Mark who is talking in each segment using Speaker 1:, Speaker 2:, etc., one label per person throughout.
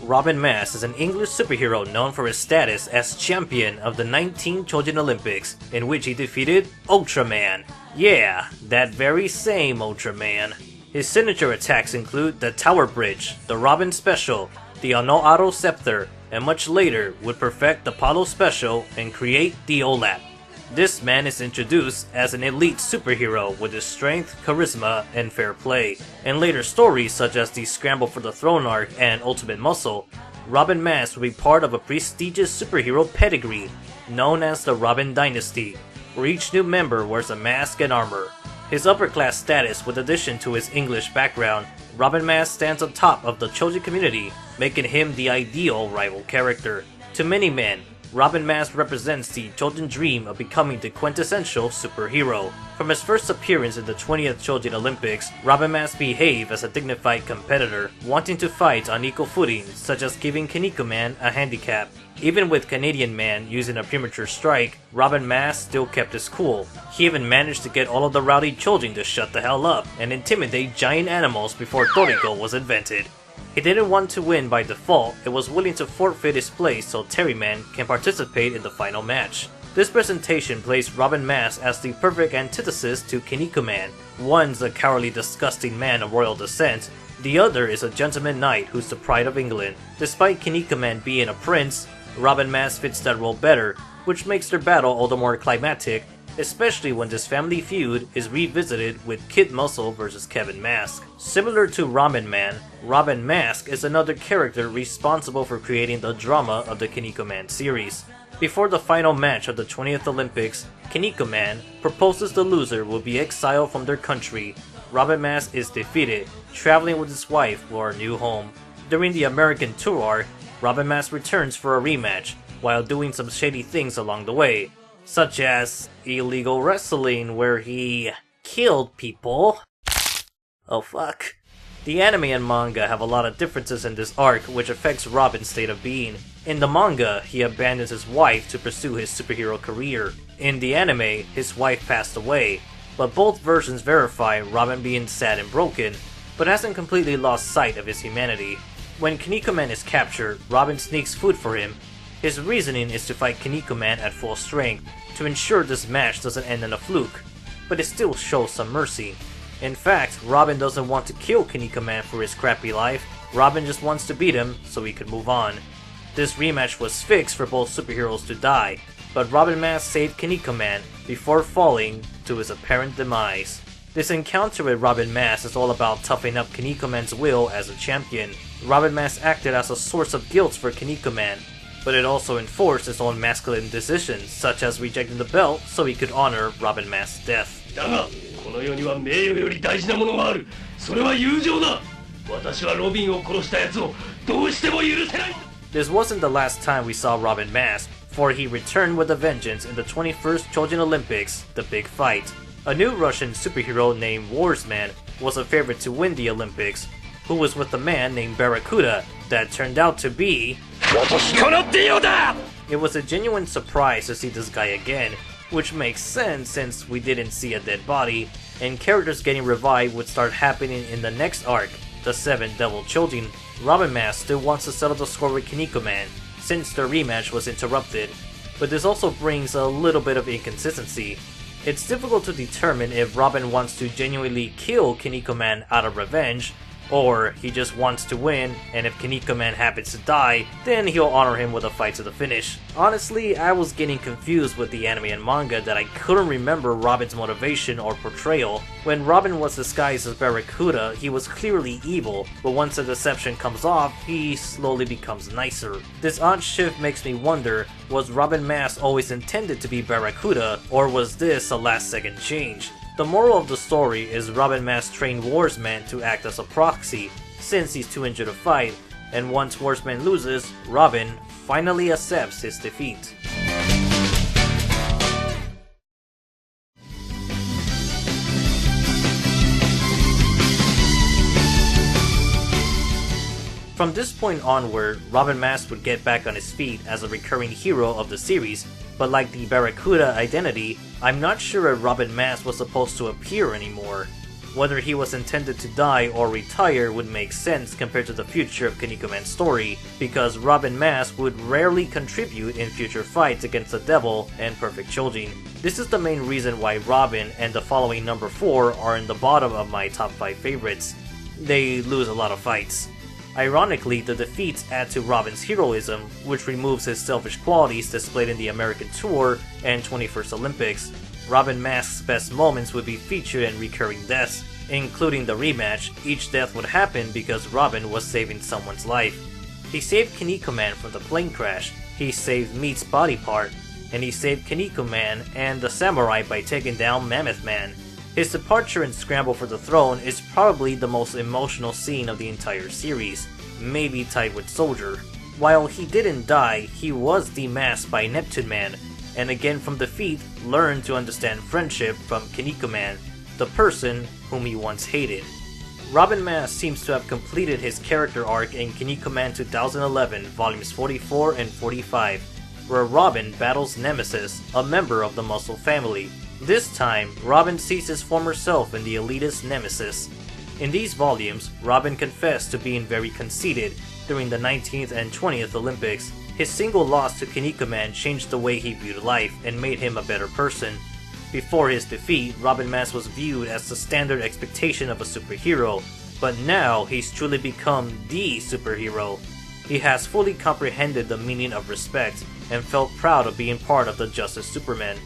Speaker 1: Robin Mass is an English superhero known for his status as champion of the 19 Chojin Olympics, in which he defeated Ultraman. Yeah, that very same Ultraman. His signature attacks include the Tower Bridge, the Robin Special, the Anoaro Scepter, and much later would perfect the Apollo Special and create the OLAP. This man is introduced as an elite superhero with his strength, charisma, and fair play. In later stories such as the Scramble for the Throne arc and Ultimate Muscle, Robin Mass will be part of a prestigious superhero pedigree known as the Robin Dynasty, where each new member wears a mask and armor. His upper class status with addition to his English background, Robin Mass stands on top of the Choji community, making him the ideal rival character. To many men, Robin Mass represents the Chojin dream of becoming the quintessential superhero. From his first appearance in the 20th Chojin Olympics, Robin Mass behaved as a dignified competitor, wanting to fight on equal footing, such as giving Kinnikuman a handicap. Even with Canadian Man using a premature strike, Robin Mass still kept his cool. He even managed to get all of the rowdy Chojin to shut the hell up and intimidate giant animals before Toriko was invented. He didn't want to win by default and was willing to forfeit his place so Terryman can participate in the final match. This presentation placed Robin Mass as the perfect antithesis to Kinnikuman. One's a cowardly, disgusting man of royal descent, the other is a gentleman knight who's the pride of England. Despite Kinnikuman being a prince, Robin Mass fits that role better, which makes their battle all the more climactic, especially when this family feud is revisited with Kid Muscle vs Kevin Mask. Similar to Ramen Man, Robin Mask is another character responsible for creating the drama of the Kinnikuman series. Before the final match of the 20th Olympics, Kinnikuman proposes the loser will be exiled from their country. Robin Mask is defeated, traveling with his wife for a new home. During the American tour arc, Robin Mask returns for a rematch, while doing some shady things along the way, such as illegal wrestling where he killed people. Oh fuck. The anime and manga have a lot of differences in this arc which affects Robin's state of being. In the manga, he abandons his wife to pursue his superhero career. In the anime, his wife passed away, but both versions verify Robin being sad and broken, but hasn't completely lost sight of his humanity. When Kinnikuman is captured, Robin sneaks food for him. His reasoning is to fight Kinnikuman at full strength, to ensure this match doesn't end in a fluke, but it still shows some mercy. In fact, Robin doesn't want to kill Kinnikuman for his crappy life, Robin just wants to beat him so he could move on. This rematch was fixed for both superheroes to die, but Robin Mask saved Kinnikuman before falling to his apparent demise. This encounter with Robin Mask is all about toughing up Kinnikuman's will as a champion. Robin Mask acted as a source of guilt for Kinnikuman, but it also enforced its own masculine decisions, such as rejecting the belt so he could honor Robin Mask's death. This wasn't the last time we saw Robin Mask, for he returned with a vengeance in the 21st Chojin Olympics, the Big Fight. A new Russian superhero named Warsman was a favorite to win the Olympics, who was with a man named Barracuda that turned out to be... It was a genuine surprise to see this guy again, which makes sense since we didn't see a dead body, and characters getting revived would start happening in the next arc, the 7 Devil Chojin. Robin Mask still wants to settle the score with Kinnikuman, since their rematch was interrupted, but this also brings a little bit of inconsistency. It's difficult to determine if Robin wants to genuinely kill Kinnikuman out of revenge, or he just wants to win, and if Kinnikuman happens to die, then he'll honor him with a fight to the finish. Honestly, I was getting confused with the anime and manga that I couldn't remember Robin's motivation or portrayal. When Robin was disguised as Barracuda, he was clearly evil, but once the deception comes off, he slowly becomes nicer. This odd shift makes me wonder, was Robin Mask always intended to be Barracuda, or was this a last-second change? The moral of the story is Robin Mask trained Warsman to act as a proxy, since he's too injured to fight, and once Warsman loses, Robin finally accepts his defeat. From this point onward, Robin Mask would get back on his feet as a recurring hero of the series, but like the Barracuda identity, I'm not sure if Robin Mask was supposed to appear anymore. Whether he was intended to die or retire would make sense compared to the future of Kinnikuman's story, because Robin Mask would rarely contribute in future fights against the Devil and Perfect Chojin. This is the main reason why Robin and the following number 4 are in the bottom of my top 5 favorites. They lose a lot of fights. Ironically, the defeats add to Robin's heroism, which removes his selfish qualities displayed in the American Tour and 21st Olympics. Robin Mask's best moments would be featured in recurring deaths, including the rematch. Each death would happen because Robin was saving someone's life. He saved Kinnikuman from the plane crash, he saved Meat's body part, and he saved Kinnikuman and the samurai by taking down Mammoth Man. His departure and scramble for the throne is probably the most emotional scene of the entire series, maybe tied with Soldier. While he didn't die, he was demasked by Neptune Man, and again from defeat, learned to understand friendship from Kinnikuman, the person whom he once hated. Robin Mask seems to have completed his character arc in Kinnikuman 2011, volumes 44 and 45, where Robin battles Nemesis, a member of the Muscle family. This time, Robin sees his former self in the elitist Nemesis. In these volumes, Robin confessed to being very conceited during the 19th and 20th Olympics. His single loss to Kinnikuman changed the way he viewed life and made him a better person. Before his defeat, Robin Mask was viewed as the standard expectation of a superhero, but now he's truly become the superhero. He has fully comprehended the meaning of respect and felt proud of being part of the Justice Supermen.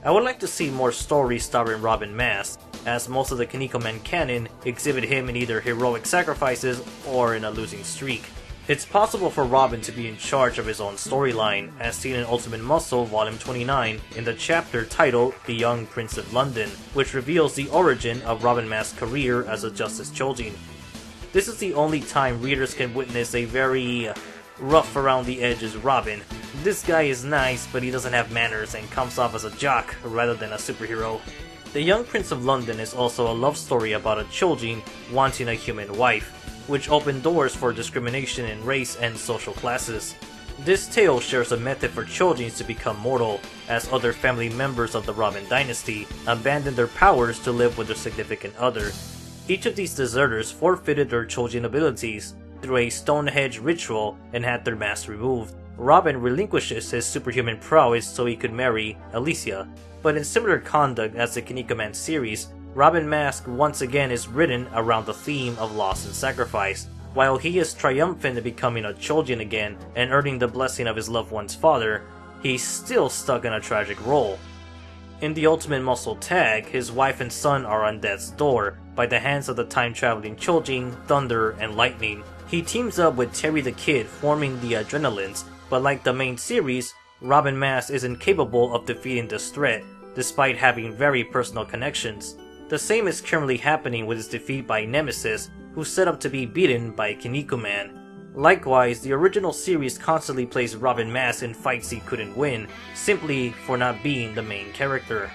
Speaker 1: I would like to see more stories starring Robin Mask, as most of the Kinnikuman canon exhibit him in either heroic sacrifices or in a losing streak. It's possible for Robin to be in charge of his own storyline, as seen in Ultimate Muscle Volume 29 in the chapter titled The Young Prince of London, which reveals the origin of Robin Mask's career as a Justice Chojin. This is the only time readers can witness a very rough around the edges Robin. This guy is nice, but he doesn't have manners and comes off as a jock rather than a superhero. The Young Prince of London is also a love story about a Chojin wanting a human wife, which opened doors for discrimination in race and social classes. This tale shares a method for Chojins to become mortal, as other family members of the Robin dynasty abandoned their powers to live with their significant other. Each of these deserters forfeited their Chojin abilities through a Stonehenge ritual and had their masks removed. Robin relinquishes his superhuman prowess so he could marry Alicia, but in similar conduct as the Kinnikuman series, Robin Mask once again is written around the theme of loss and sacrifice. While he is triumphant in becoming a Chojin again and earning the blessing of his loved one's father, he's still stuck in a tragic role. In the Ultimate Muscle tag, his wife and son are on death's door by the hands of the time-traveling Chojin, Thunder, and Lightning. He teams up with Terry the Kid, forming the Adrenalines, but like the main series, Robin Mask is incapable of defeating this threat, despite having very personal connections. The same is currently happening with his defeat by Nemesis, who's set up to be beaten by Kinnikuman. Likewise, the original series constantly placed Robin Mask in fights he couldn't win, simply for not being the main character.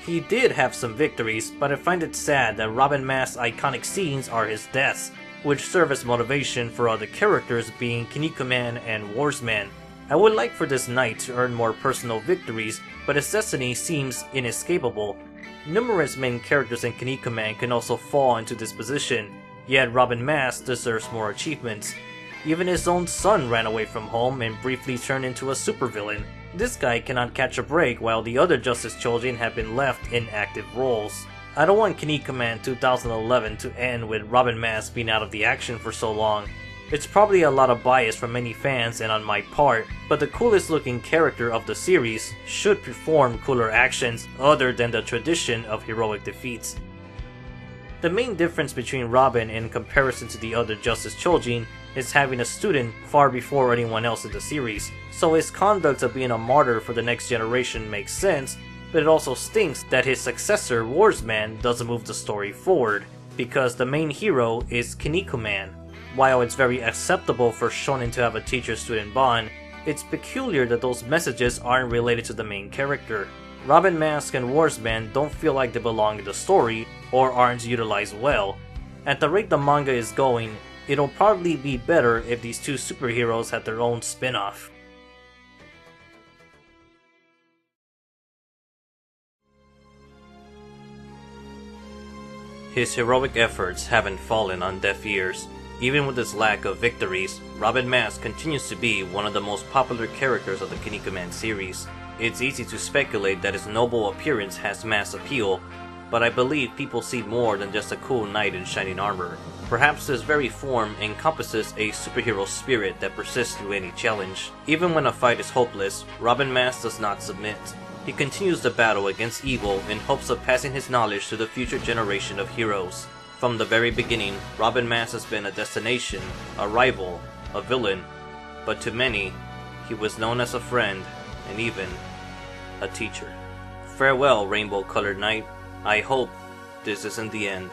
Speaker 1: He did have some victories, but I find it sad that Robin Mask's iconic scenes are his deaths, which serve as motivation for other characters being Kinnikuman and Warsman. I would like for this knight to earn more personal victories, but his destiny seems inescapable. Numerous main characters in Kinnikuman can also fall into this position, yet Robin Mask deserves more achievements. Even his own son ran away from home and briefly turned into a supervillain. This guy cannot catch a break while the other Justice Chojin have been left in active roles. I don't want Kinnikuman 2011 to end with Robin Mask being out of the action for so long. It's probably a lot of bias from many fans and on my part, but the coolest looking character of the series should perform cooler actions other than the tradition of heroic defeats. The main difference between Robin in comparison to the other Justice Chojin is having a student far before anyone else in the series, so his conduct of being a martyr for the next generation makes sense, but it also stinks that his successor, Warsman, doesn't move the story forward, because the main hero is Kinnikuman. While it's very acceptable for shonen to have a teacher-student bond, it's peculiar that those messages aren't related to the main character. Robin Mask and Warsman don't feel like they belong in the story, or aren't utilized well. At the rate the manga is going, it'll probably be better if these two superheroes had their own spin-off. His heroic efforts haven't fallen on deaf ears. Even with his lack of victories, Robin Mask continues to be one of the most popular characters of the Kinnikuman series. It's easy to speculate that his noble appearance has mass appeal, but I believe people see more than just a cool knight in shining armor. Perhaps his very form encompasses a superhero spirit that persists through any challenge. Even when a fight is hopeless, Robin Mask does not submit. He continues the battle against evil in hopes of passing his knowledge to the future generation of heroes. From the very beginning, Robin Mask has been a destination, a rival, a villain, but to many, he was known as a friend, and even a teacher. Farewell, rainbow-colored knight. I hope this isn't the end.